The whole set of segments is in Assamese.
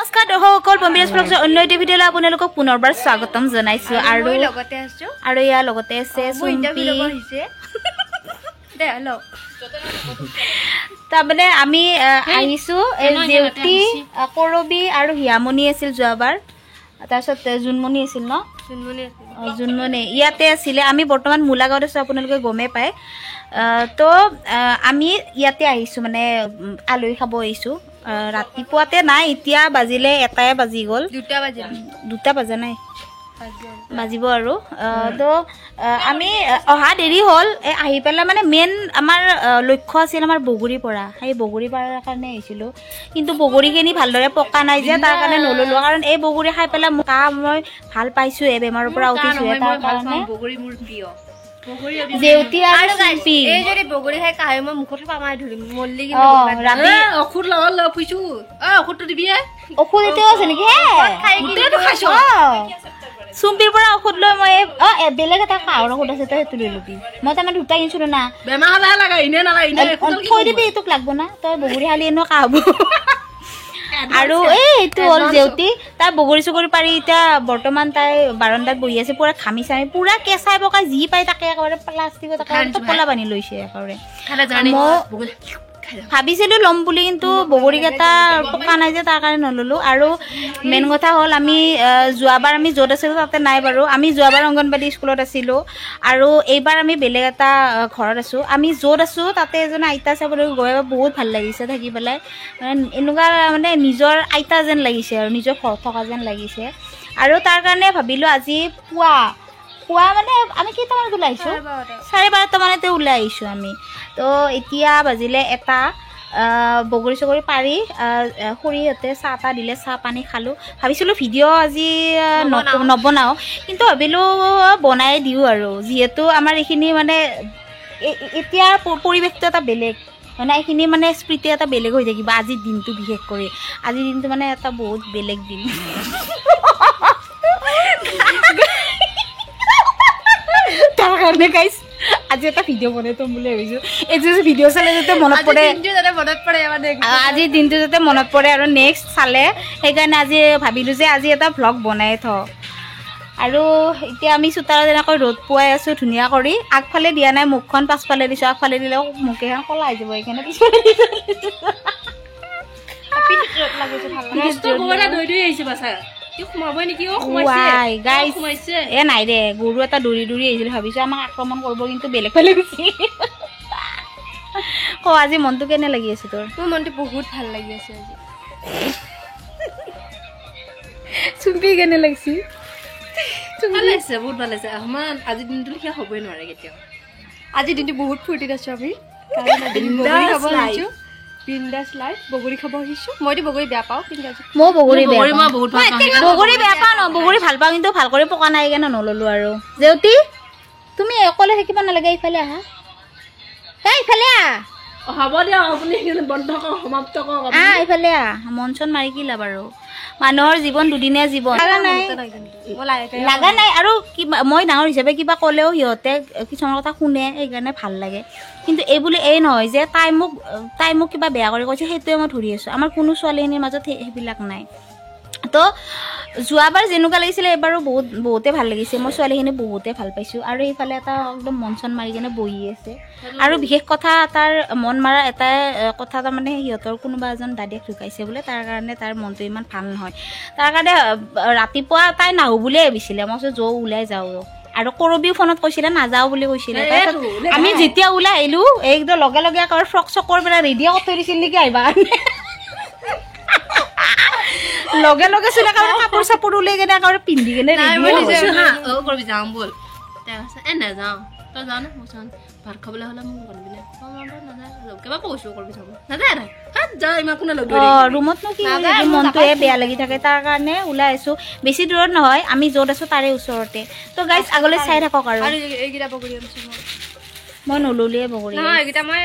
নমস্কাৰ দৰ্শকসকল পম্বিৰাজ ব্লগৰ অন্য এটা ভিডিঅ'লৈ আপোনালোকক পুনৰবাৰ স্বাগতম জনাইছো আৰু ইয়াৰ লগতে আছে চুম্পি তাৰমানে আমি আহিছো জেউতি কৰবি আৰু হিয়ামণি আছিল যোৱাবাৰ তাৰপিছত জুনমণি আছিল ন জুনমণি ইয়াতে আছিলে আমি বৰ্তমান মূলাগাঁৱত আছো আপোনালোকে গমে পায় তো আমি ইয়াতে আহিছো মানে আলহী খাব আহিছো ৰাতিপুৱাতে নাই এতিয়া বাজিলে এটাই বাজি গ'ল দুটা বাজা নাই বাজিব আৰু তো আমি অহা দেৰি হ'ল আহি পেলাই মানে মেইন আমাৰ লক্ষ্য আছিল আমাৰ বগৰীৰ পৰা সেই বগৰী পাৰাৰ কাৰণে আহিছিলোঁ কিন্তু বগৰীখিনি ভালদৰে পকা নাই যে তাৰ কাৰণে নল'লোঁ কাৰণ এই বগৰী খাই পেলাই মই ভাল পাইছোঁ এই বেমাৰৰ পৰা উঠিছোঁ তাৰ কাৰণে বগৰী মোৰ প্ৰিয় জেউতি আৰু চুম্পি এই যদি বগৰী খাই কাহে মই মুখত পামাই ধৰিম মল্লি ৰাতি ঔষধ লগত লৈ ফুইছো ঔষধটো দিবি ঔষধ এতিয়াও আছে নেকি চুম্পিৰ পৰা ঔষধ লৈ মই বেলেগ এটা কাহৰ ঔষধ আছে তই সেইটো লৈ ল'বি মই তাৰমানে দুটা কিনিছিলো না বেমাৰ হ'লে লাগে এনে নালাগে থৈ দিবি এইটোক লাগব না তই বগৰী খালি এনেও কাহ হ'ব আৰু এইটো হ'ল জেউতি তাই বগৰী চগৰী পাৰি এতিয়া বৰ্তমান তাই বাৰান্দাত বহি আছে পুৰা ঘামি চামি পুৰা কেঁচাই পকাই যি পাই তাকে একেবাৰে প্লাষ্টিকত টোপোলা বান্ধি লৈছে একেবাৰে ভাবিছিলো ল'ম বুলি কিন্তু বগৰীকেইটা পকা নাই যে তাৰ কাৰণে নল'লো আৰু মেইন কথা হ'ল আমি যোৱাবাৰ আমি য'ত আছিলোঁ তাতে নাই বাৰু আমি যোৱাবাৰ অংগনবাদী স্কুলত আছিলোঁ আৰু এইবাৰ আমি বেলেগ এটা ঘৰত আছোঁ আমি য'ত আছোঁ তাতে এজন আইতা চাবলৈ গৈ বহুত ভাল লাগিছে থাকি পেলাই মানে এনেকুৱা মানে নিজৰ আইতা যেন লাগিছে আৰু নিজৰ ঘৰত থকা যেন লাগিছে আৰু তাৰ কাৰণে ভাবিলোঁ আজি পুৱা মানে আমি কেইটামানত ওলাই আহিছোঁ 12:30 মানতে ওলাই আহিছোঁ আমি তো এতিয়া বাজিলে এটা বগৰী চগৰী পাৰি খুৰীহঁতে চাহ তাহ দিলে চাহ পানী খালোঁ ভাবিছিলোঁ ভিডিঅ' আজি নবনাওঁ কিন্তু ভাবিলোঁ বনাই দিওঁ আৰু যিহেতু আমাৰ এইখিনি মানে এতিয়াৰ পৰিৱেশটো এটা বেলেগ মানে এইখিনি মানে স্মৃতি এটা বেলেগ হৈ থাকিব আজিৰ দিনটো বিশেষ কৰি আজিৰ দিনটো মানে এটা বহুত বেলেগ দিন তাৰ কাৰণে গাইছ আজি এটা ভিডিঅ' বনাই থ'ম বুলি ভাবিছোঁ এই যে ভিডিঅ' চালে যাতে মনত পৰে আজিৰ দিনটো যাতে মনত পৰে আৰু নেক্সট চালে সেইকাৰণে আজি ভাবিলোঁ যে আজি এটা ভ্লগ বনাই থওঁ আৰু এতিয়া আমি চোতালত এনেকৈ ৰ'দ পোৱাই আছোঁ ধুনীয়া কৰি আগফালে দিয়া নাই মুখখন পাছফালে দিছোঁ আগফালে দিলেও মুখ এখন ক'লা হৈ যাব সেইকাৰণে পিছফালে নাই দে গৰু এটা দৌৰি আহিছিল ভাবিছো আমাক আক্ৰমণ কৰিব কিন্তু বেলেগ ফালে গুচি আজি মনটো কেনে লাগি আছে তোৰ মোৰ মনটো বহুত ভাল লাগি আছে আজি চুম্পি কেনে লাগিছে ভাল লাগিছে বহুত ভাল লাগিছে আমাৰ আজিৰ দিনটো লিখা হ'বই নোৱাৰে কেতিয়াও আজিৰ দিনটো বহুত ফূৰ্তিত আছো আমি বিন্দাছ লাইফ বগৰী খাব আহিছোঁ মইতো বগৰী বেয়া পাওঁ কিন্তু মই বগৰী বেয়া পাওঁ ন বগৰী ভাল পাওঁ কিন্তু ভাল কৰি পকা নাই কেনে নল'লোঁ আৰু জেউতি তুমি অকলে থাকিব নালাগে ইফালে আহা ইফালে হ'ব দিয়া আপুনি বন্ধ কৰক সমাপ্ত কৰক ইফালে মন চন মাৰি কি লাভ আৰু মানুহৰ জীৱন দুদিনীয়া জীৱন লগা নাই আৰু কিবা মই ডাঙৰ হিচাপে কিবা ক'লেও সিহঁতে কিছুমান কথা শুনে সেইকাৰণে ভাল লাগে কিন্তু এইবুলি এই নহয় যে তাই মোক কিবা বেয়া কৰি কৈছে সেইটোৱে মই ধৰি আছোঁ আমাৰ কোনো ছোৱালীখিনিৰ মাজত সেইবিলাক নাই তো যোৱাবাৰ যেনেকুৱা লাগিছিলে এইবাৰো বহুতে ভাল লাগিছে মই ছোৱালীখিনি বহুতে ভাল পাইছোঁ আৰু এইফালে এটা একদম মন চন মাৰি কিনে বহি আছে আৰু বিশেষ কথা তাৰ মন মাৰা এটাই কথা তাৰমানে সিহঁতৰ কোনোবা এজন দাদীয়েক ঢুকাইছে বোলে তাৰ কাৰণে তাৰ মনটো ইমান ভাল নহয় তাৰ কাৰণে ৰাতিপুৱা তাই নাহোঁ বুলিয়ে ভাবিছিলে মই কৈছোঁ ওলাই যাওঁ আৰু কৰবিও ফোনত কৈছিলে নাযাওঁ বুলি কৈছিলে আমি যেতিয়া ওলাই আহিলোঁ একদম লগে লগে একেবাৰে ফ্ৰক চকৰ পেলাই ৰেডি কৰি থৈ দিছিল নেকি আহিবা লগে লগে চোন একেবাৰে কাপোৰ চাপোৰ উলিয়াই কেনে একেবাৰে পিন্ধি কেনে কৰবি যাওঁ ব'ল নাযাওঁ তই যাওঁ না ভাত খাবলৈ হ'লে মোক ৰুমতনো কি মনটোৱে বেয়া লাগি থাকে তাৰ কাৰণে ওলাই আহিছোঁ বেছি দূৰত নহয় আমি য'ত আছোঁ তাৰে ওচৰতে তো গাইজ আগলৈ চাই থাকক আৰু মই নল'লোৱে বগৰী এইকেইটা মই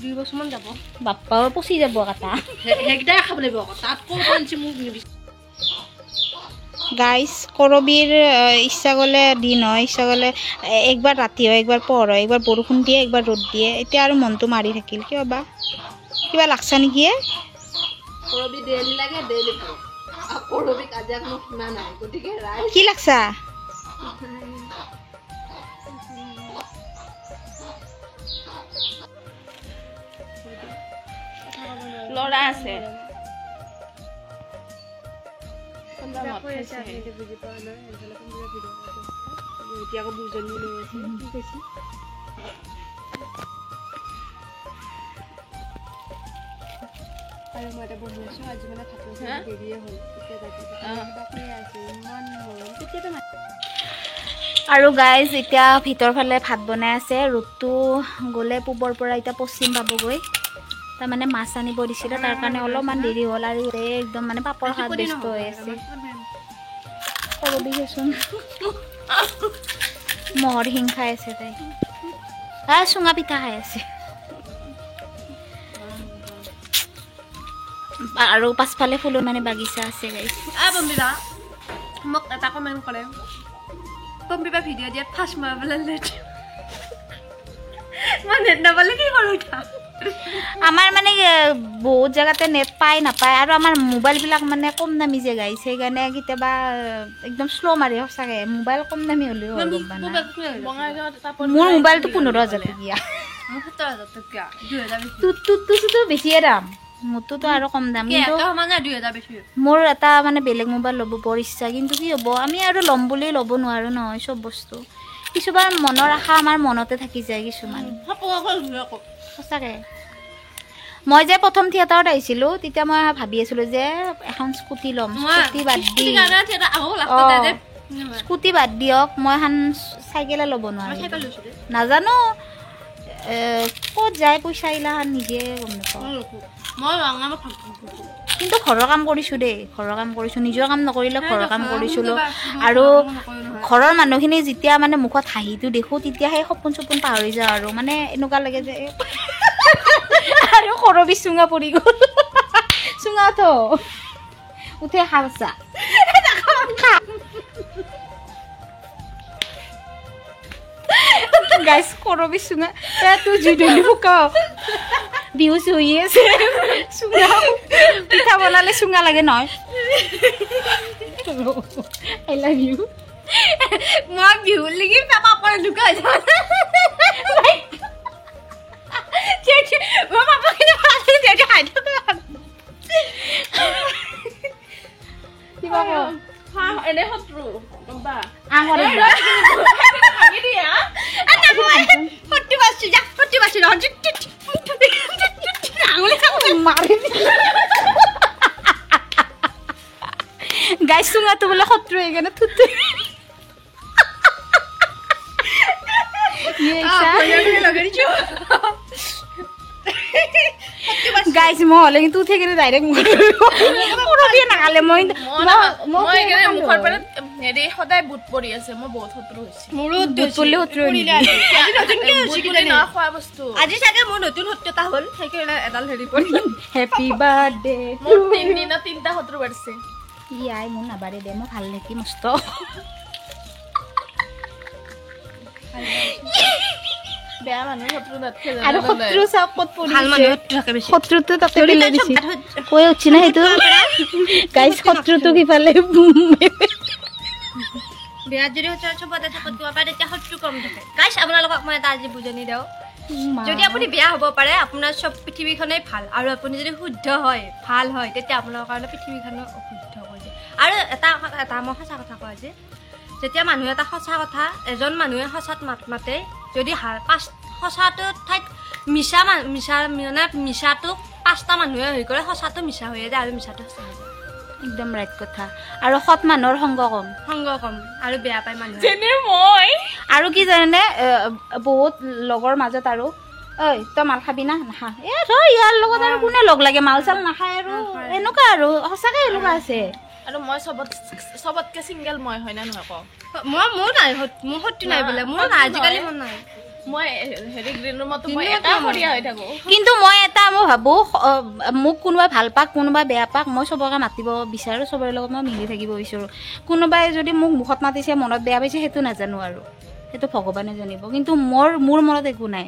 2 বছৰমান যাব বাপ্পা পচি যাব কাটা সেইকেইটাই খাব লাগিব তাত গাইজ কৰবিৰ ইচ্ছা গ'লে দিন হয় ইচ্ছা গ'লে একবাৰ ৰাতি হয় একবাৰ পোহৰ হয় একবাৰ বৰষুণ দিয়ে একবাৰ ৰ'দ দিয়ে এতিয়া আৰু মনটো মাৰি থাকিল কিয় বা কিবা লাগছা নেকি কৰবি ডেইলি লাগে ডেইলি কৰবিক আজিক মোক শুনা নাই গতিকে ৰাইজ কি লাগছা লৰা আছে বুজি পোৱা নাই এতিয়া আকৌ বুজনি লৈ আছে কি কৈছে আৰু মই এটা বহি আছো আজি মানে ভাত দেৰিয়ে হ'ল এতিয়া আছে ইমান মৰম তেতিয়াতো আৰু গাইজ এতিয়া ভিতৰ ফালে ভাত বনাই আছে ৰূপটো গ'লে পূবৰ পৰা এতিয়া পশ্চিম পাবগৈ তাৰমানে মাছ আনিব দিছিলে তাৰ কাৰণে অলপমান দেৰি হ'ল আৰু একদম মানে পাপৰ হাত ব্যস্ত হৈ আছে কৰবিচোন মহৰ শিং খাই আছে তাই চুঙা পিঠা খাই আছে আৰু পাছফালে ফুলৰ মানে বাগিচা আছে গাইজ বম্বিবা মোক এটা কমেণ্ট কৰে বম্বিবা ভিডিঅ' দিয়াত ফাৰ্ষ্ট মাৰিবলৈ লেট মই নেট নাপালে কি কৰোঁ এতিয়া আমাৰ মানে বহুত জেগাতে নেট পায় নাপায় আৰু আমাৰ মোবাইলবিলাক মানে কম দামী যে গাইছে সেইকাৰণে কেতিয়াবা একদম শ্ল' মাৰি সঁচাকৈ মোবাইল কম দামী হ'লেও মোৰ মোবাইলটো 15,000 টকীয়া তোৰতো বেছিয়ে দাম মোৰটোতো আৰু কম দাম কিন্তু মোৰ এটা মানে বেলেগ মোবাইল ল'ব বৰ ইচ্ছা কিন্তু কি হ'ব আমি আৰু ল'ম বুলি ল'ব নোৱাৰোঁ নহয় চব বস্তু কিছুমান মনৰ আশা আমাৰ মনতে থাকি যায় কিছুমান সঁচাকৈ মই যে প্ৰথম থিয়েটাৰত আহিছিলোঁ তেতিয়া মই ভাবি আছিলোঁ যে এখন স্কুটি ল'ম স্কুটি বাদ দিয়ক মই এখন চাইকেলে ল'ব নোৱাৰোঁ নাজানো ক'ত যায় পইচা এইগিলাখান নিজে গম নাপাওঁ কিন্তু ঘৰৰ কাম কৰিছোঁ দেই ঘৰৰ কাম কৰিছোঁ নিজৰ কাম নকৰিলে ঘৰৰ কাম কৰিছিলোঁ আৰু ঘৰৰ মানুহখিনি যেতিয়া মানে মুখত হাঁহিটো দেখোঁ তেতিয়া সেই সপোন চপোন পাহৰি যাওঁ আৰু মানে এনেকুৱা লাগে যে আৰু কৰবি চুঙা পৰি গ'ল চুঙা থ উঠে খাওঁচা গাইছ কৰবি চুঙা তোৰ জুই ধৰি শুকাও বিহু চুহি আছে চুঙা পিঠা বনালে চুঙা লাগে নহয় আই লাভ ইউ মই বিহু লাগি পাপা লুকাই যাওঁ এনে শত্ৰু গাই চুঙাটো বোলে শত্ৰু সেইকাৰণে থুতু গাইছ মই হ'লে কিন্তু উঠে কিনে ডাইৰেক্ট নাখালে মই মুখৰ পৰা হেৰি সদায় বুট পৰি আছে মই বহুত শত্ৰু হৈছে খোৱা বস্তু আজি চাগে মোৰ নতুন সত্যতা হ'ল সেইকাৰণে এডাল হেৰি পৰি হেপী বাৰ্থডে মোৰ 3 দিনত 3টা শত্ৰু বাঢ়িছে ইয়াই মোৰ নাবাৰে দে মই ভাল নেকি মস্ত বেয়া মানুহ শত্ৰু নাথাকে আৰু শত্ৰু চাওক ক'ত পৰিছে ভাল মানুহ শত্ৰু থাকে বেছি শত্ৰুটো তাতে পেলাই দিছে কৈ উঠছি না সেইটো গাইছ শত্ৰুটো কিফালে বিয়াত যদি চবতে থাকত দিব পাৰে তেতিয়া শত্ৰু কম থাকে গাইছ আপোনালোকক মই এটা আজি বুজনি দিওঁ যদি আপুনি বেয়া হ'ব পাৰে আপোনাৰ চব পৃথিৱীখনেই ভাল আৰু আপুনি যদি শুদ্ধ হয় ভাল হয় তেতিয়া আপোনাৰ কাৰণে পৃথিৱীখনো অশুদ্ধ কৰি দিয়ে আৰু এটা মই সঁচা কথা কওঁ আজি যেতিয়া মানুহে এটা সঁচা কথা এজন মানুহে সঁচাত মাত মাতে যদি সঁচাটোৰ ঠাইত মিছা মানে মিছাটো 5টা মানুহে হৈ কৰে সঁচাটো মিছা হৈ যায় আৰু মিছাটো সঁচা হৈ যায় একদম ৰাইট কথা আৰু সৎ মানুহৰ সংগ কম আৰু বেয়া পায় মানুহে যেনে মই আৰু কি জানেনে বহুত লগৰ মাজত আৰু ঐ তই মাল খাবি না নাখা ইয়াৰ লগত আৰু কোনে লগ লাগে মাল চাল নাখায় আৰু এনেকুৱা আৰু সঁচাকৈ এনেকুৱা আছে আৰু মই চবতকে চিংগল মই হয় না নহয় কওঁ মোৰ নাই মোৰ শত্ৰু নাই বোলে মোৰ আজিকালি মোৰ নাই মই হেৰি গ্ৰীণ ৰুমতো মই এটা সৰিয়া হৈ থাকো কিন্তু মই ভাবো মোক কোনোবাই ভাল পাক কোনোবাই বেয়া পাক মই চবকে মাতিব বিচাৰোঁ চবৰে লগত মই মিলি থাকিব বিচাৰোঁ কোনোবাই যদি মোক মুখত মাতিছে মনত বেয়া পাইছে সেইটো নাজানো আৰু সেইটো ভগৱানে জানিব কিন্তু মোৰ মনত একো নাই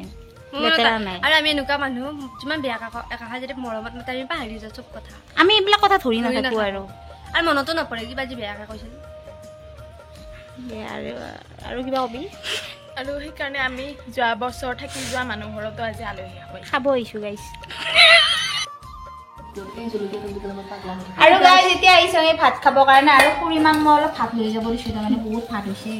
লেতেৰা নাই আৰু আমি এনেকুৱা মানুহ যিমান বেয়া একাষা যদি মৰমত মাতে আমি পাহৰি যাওঁ চব কথা আমি এইবিলাক কথা ধৰি নাথাকো আৰু আৰু মনতো নপৰে কিবা যি বেয়াকৈ কৈছিল আৰু কিবা কবি আৰু সেইকাৰণে আমি যোৱা বছৰ থাকি যোৱা মানুহ ঘৰতো আজি আলহী খাব আহিছোঁ গাইছ আৰু গাইছ এতিয়া আহিছোঁ আমি ভাত খাবৰ কাৰণে আৰু খুৰীমাক মই অলপ ভাত লৈ যাব দিছোঁ তাৰমানে বহুত ভাত হৈছে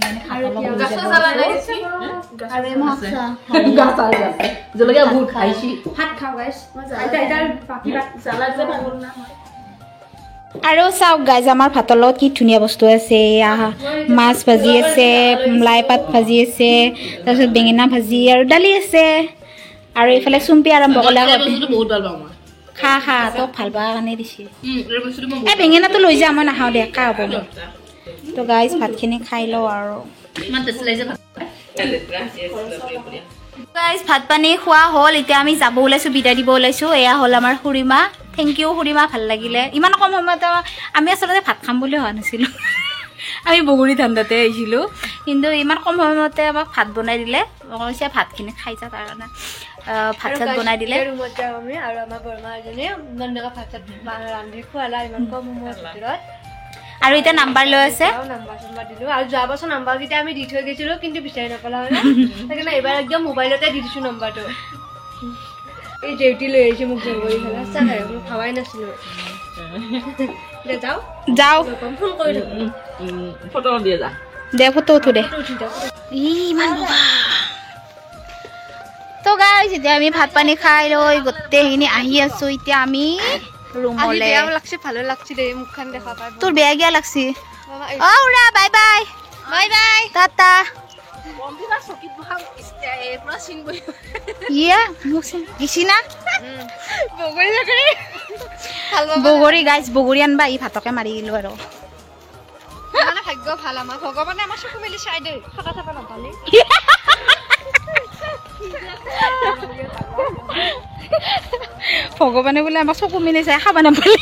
জলকীয়া বহুত খাইছি ভাত খাওঁ গাইছ আৰু চাওক গাইজ আমাৰ ভাতৰ লগত কি ধুনীয়া বস্তু আছে মাছ ভাজি আছে লাই পাত ভাজি আছে তাৰপিছত বেঙেনা ভাজি আৰু দালি আছে আৰু এইফালে চুম্পি আৰম্ভ কৰিলে বহুত ভাল পাওঁ মই খা খা তোক ভাল পোৱাৰ কাৰণে দিছে এই বেঙেনাটো লৈ যা মই নাখাওঁ দে কা হ'ব মোৰ তো গাইজ ভাতখিনি খাই লওঁ আৰু ইমান টেষ্টি লাগিছে গাইজ ভাত পানী খোৱা হ'ল এতিয়া আমি যাব ওলাইছোঁ বিদায় দিব ওলাইছোঁ এয়া হ'ল আমাৰ খুৰীমা থেংক ইউ খুৰীমা ভাল লাগিলে ইমান কম সময়তে আমি আচলতে ভাত খাম বুলি হোৱা নাছিলোঁ আমি বগৰী ধান্দাতে আহিছিলোঁ কিন্তু ইমান কম সময়তে আমাক ভাত বনাই দিলে কৈছে ভাতখিনি খাই যা তাৰ কাৰণে ভাত চাত বনাই দিলে ৰুমত যাওঁ আমি আৰু আমাৰ বৰমা এজনী ইমান ভাত চাত ৰান্ধি খুৱালা ইমান কম সময়ৰ ভিতৰত আৰু এতিয়া নাম্বাৰ লৈ আছে নাম্বাৰ চাম্বাৰ দিলোঁ আৰু যোৱা বছৰ নাম্বাৰকেইটা আমি দি থৈ গৈছিলোঁ কিন্তু বিচাৰি নাপালা হয় সেইকাৰণে এইবাৰ একদম মোবাইলতে দি দিছোঁ নাম্বাৰটো এই জেউতি লৈ আহিছে মোক জোৰ কৰি পেলাই চাই মই খাৱাই নাছিলোঁ যাওঁ ফোন কৰি থাকোঁ ফটো দিয়ে যা দে ফটো উঠো দে ইমান তো গাইজ এতিয়া আমি ভাত পানী খাই লৈ গোটেইখিনি আহি আছোঁ এতিয়া আমি ৰুমলে লাগছে ভালো লাগছে দেই মুখখন দেখা পাই তোৰ বেয়া গিয়া লাগছি উৰা bye bye bye bye Tata বগৰী গাইজ বগৰী আনবা ই ভাতকে মাৰি দিলো আৰু ভাগ্য ভাল আমাৰ ভগৱানে আমাৰ চকু মেলি চাই দেই থকা থকা নাপালে ভগৱানে বোলে আমাক চকু মিলি চাই খাব নাপালে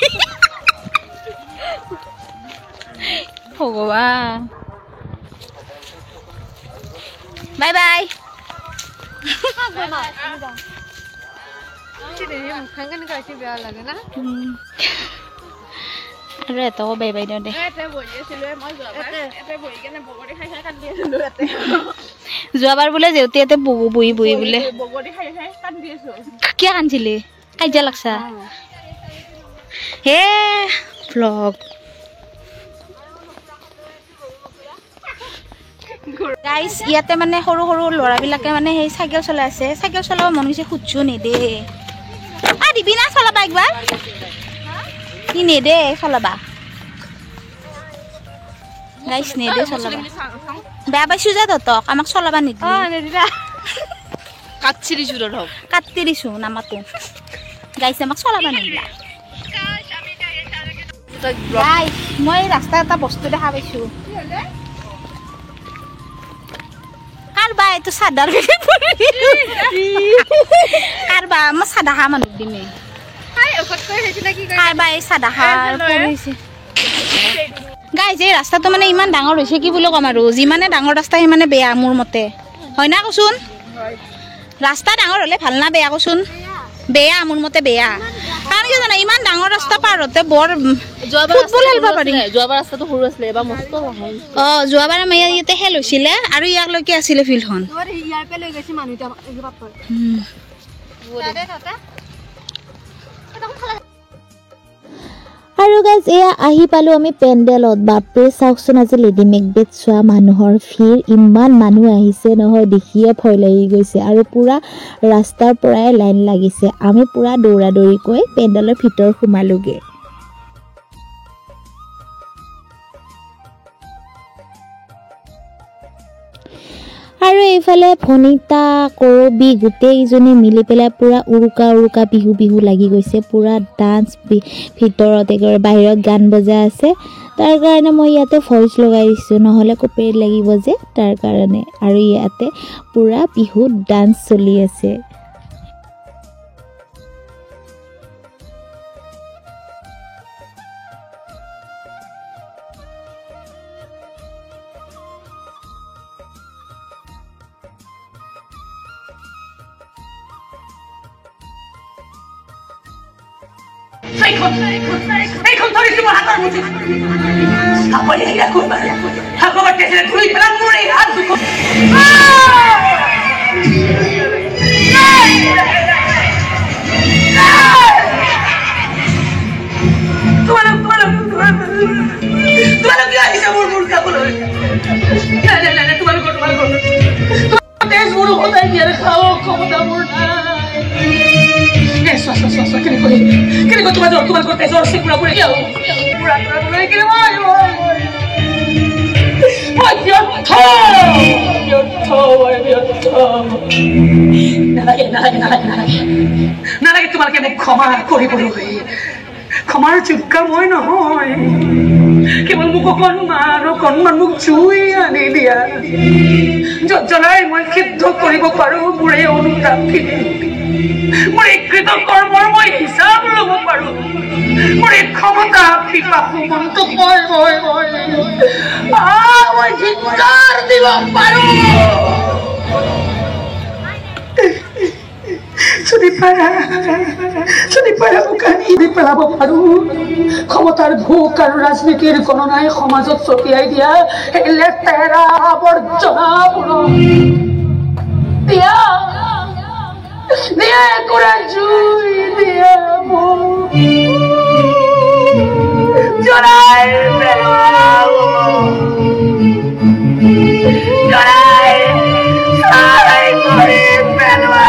ভগৱান বাই বাই বেয়া লাগে না আৰু এটাও বাই বাই দিওঁ দে যোৱাবাৰ বোলে জেউতি ইয়াতে বহি বহি বোলে কিয় কান্দিছিলি কাজিয়া লাগছা হে ভ্লগ গাইজ ইয়াতে মানে সৰু সৰু ল'ৰাবিলাকে মানে সেই চাইকেল চলাই আছে চাইকেল চলাব মন গৈছে খুজছো নেদে দিবি না চলাবা একবাৰ ই নেদে চলাবা গাইজ নেদে চলাবা বেয়া পাইছো যে তহঁতক আমাক চলাবা নিদিলি কাটি দিছো নামাতো গাইজ আমাক চলাবা নিদিলা গাইজ মই ৰাস্তা এটা বস্তু দেখা পাইছো কাৰবা এইটো চাদাৰ কাৰবা মই চাদা খা মানুহ দিমে কাৰবা এই চাদা খা গাইজ এই ৰাস্তাটো মানে ইমান ডাঙৰ হৈছে কি বুলি ক'ম আৰু যিমানে ডাঙৰ ৰাস্তা সিমানে বেয়া মোৰ মতে হয় না কচোন ৰাস্তা ডাঙৰ হ'লে ভাল না বেয়া কচোন বেয়া মোৰ মতে বেয়া কাৰণ কি জানা ইমান ডাঙৰ ৰাস্তা পাৰ হতে বৰ ফুটবল খেলিব পাৰি যোৱাবাৰ ৰাস্তাটো সৰু আছিলে এবাৰ মস্ত যোৱাবাৰ আমাৰ ইয়াতে খেল হৈছিলে আৰু ইয়ালৈকে আছিলে ফিল্ডখন আৰু গাইজ এয়া আহি পালোঁ আমি পেণ্ডেলত বাপৰে চাওকচোন আজি লেডি মেকবেথ চোৱা মানুহৰ ভিৰ ইমান মানুহ আহিছে নহয় দেখিয়ে ভয় লাগি গৈছে আৰু পূৰা ৰাস্তাৰ পৰাই লাইন লাগিছে আমি পূৰা দৌৰা দৌৰিকৈ পেণ্ডেলৰ ভিতৰ সোমালোগৈ আৰু এইফালে ভনিতা কৰবি গোটেইকেইজনী মিলি পেলাই পূৰা উৰুকা উৰুকা বিহু বিহু লাগি গৈছে পূৰা ডান্স ভিতৰত একেবাৰে বাহিৰত গান বজাই আছে তাৰ কাৰণে মই ইয়াতে ভইচ লগাই দিছোঁ নহ'লে কপিৰাইট লাগিব যে তাৰ কাৰণে আৰু ইয়াতে পূৰা বিহুত ডান্স চলি আছে এইখন ধৰিছো মই হাতৰ মুঠিত আপুনি একো ভাগৱত দেখিলে ধুই পেলাম মোৰ এই হাত দুখন তোমালোক কিয় আহিছা মোৰ মূৰ খাবলৈ তোমালোকৰ তেজ মোৰ সদায় দিয়াৰ খাওঁ ক্ষমতা মোৰ নাই কেনেকৈ তোমালোকৰ তেজৰ চিকুৰাবোৰে কিয় নালাগে তোমালোকে মোক ক্ষমা কৰিবলৈ ক্ষমাৰ যোগ্য মই নহয় কেৱল মোক অকণমান মোক জুই আনি দিয়া য'ত জ্বলাই মই সিদ্ধ কৰিব পাৰো মোৰ এই অনুতাপখিনি মোৰ এই কৃত কৰ্মৰ মই হিচাপ ল'ব পাৰো মোৰ এই ক্ষমতা পিপাসু মনটো মই ধিক্কাৰ দিব পাৰো যদি পাৰা মোক আনি পেলাব পাৰো ক্ষমতাৰ ভোক আৰু ৰাজনীতিৰ গণনাই সমাজত ছটিয়াই দিয়া এই লেতেৰা আৱৰ্জনাবোৰ দিয়া কৰা জুই দিয়া মোক জ্বলাই পেলাব জ্বলাই ছাই কৰি পেলোৱা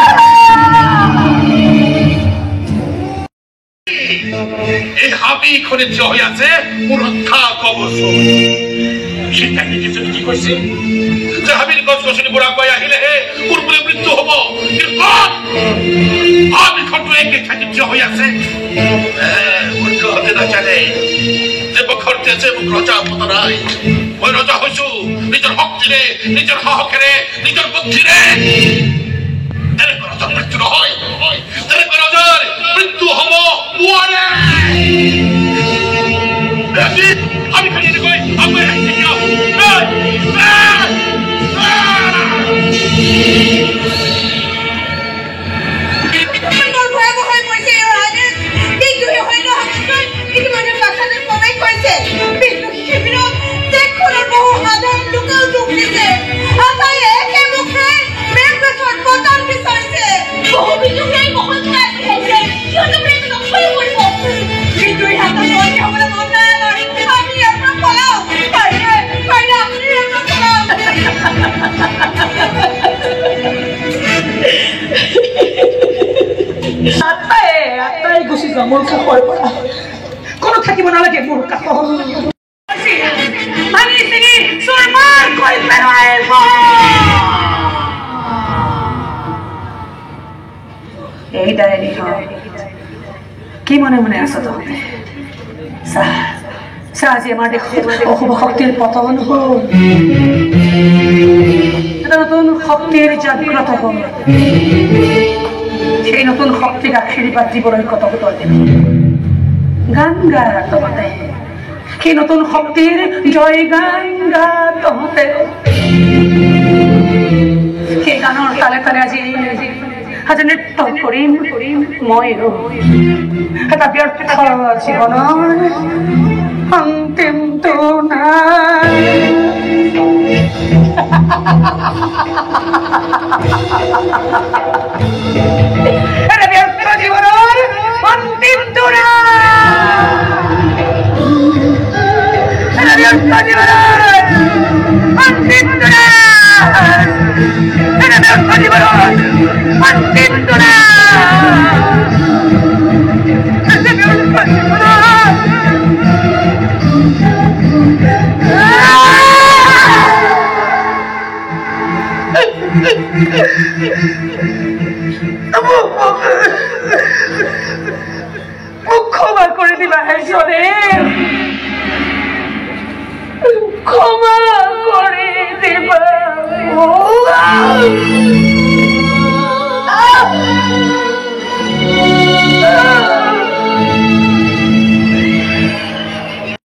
এই হাবি খনে থিয় হৈ আছে মোৰ ৰক্ষা কবচ সিদ্ধান্ত কিছু কি কৈছে যে হাবিৰ গছ গছনিবোৰ আগুৱাই আহিলেহে মোৰ বোলে মৃত্যু হব হাবিখনটো একে ঠাইতে থিয় হৈ আছে মূৰ্খহঁতে নাজানে যে মুখৰ তেজে মোক ৰজা পতৰাই মই ৰজা হৈছো নিজৰ শক্তিৰে নিজৰ সাহসেৰে নিজৰ বুদ্ধিৰে তেনেকৈ ৰজাৰ মৃত্যু নহয় তেনেকৈ ৰজাৰ মৃত্যু হব নোৱাৰে আমি খালি এনেকৈ আগুৱাই আহিছে কিয় আটাই গুচি যোৱা মোৰ কাষৰ পৰা কোনো থাকিব নালাগে মোৰ কাষত ভাঙি চিঙি চুৰমাৰ কৰি পেলাই এই ডায়েৰী কি মনে মনে আছ তহঁতে চাহ আজি আমাৰ দেশত অশুভ শক্তিৰ পতন হ'ল এটা নতুন শক্তিৰ জাগ্ৰত হ'ল সেই নতুন শক্তিক আশীৰ্বাদ দিবলৈ কত উত্তৰ দিল গান গা তহঁতে সেই নতুন শক্তিৰ জয় গান গা তহঁতে সেই গানৰ তালে তালে আজি নৃত্য কৰিম মই এটা ব্যৰ্থ জীৱনৰ অন্তিমটো নাই এটা ব্যৰ্থ জীৱনৰ অন্তিমটো নাই এটা ব্যৰ্থ জীৱনৰ অন্তিমটো নাই এটা ব্যৰ্থ জীৱনৰ অন্তিমটো নাই এটা ব্যৰ্থ জীৱনৰ মোক ক্ষমা কৰি দিবা ঈশ্বৰে ক্ষমা কৰি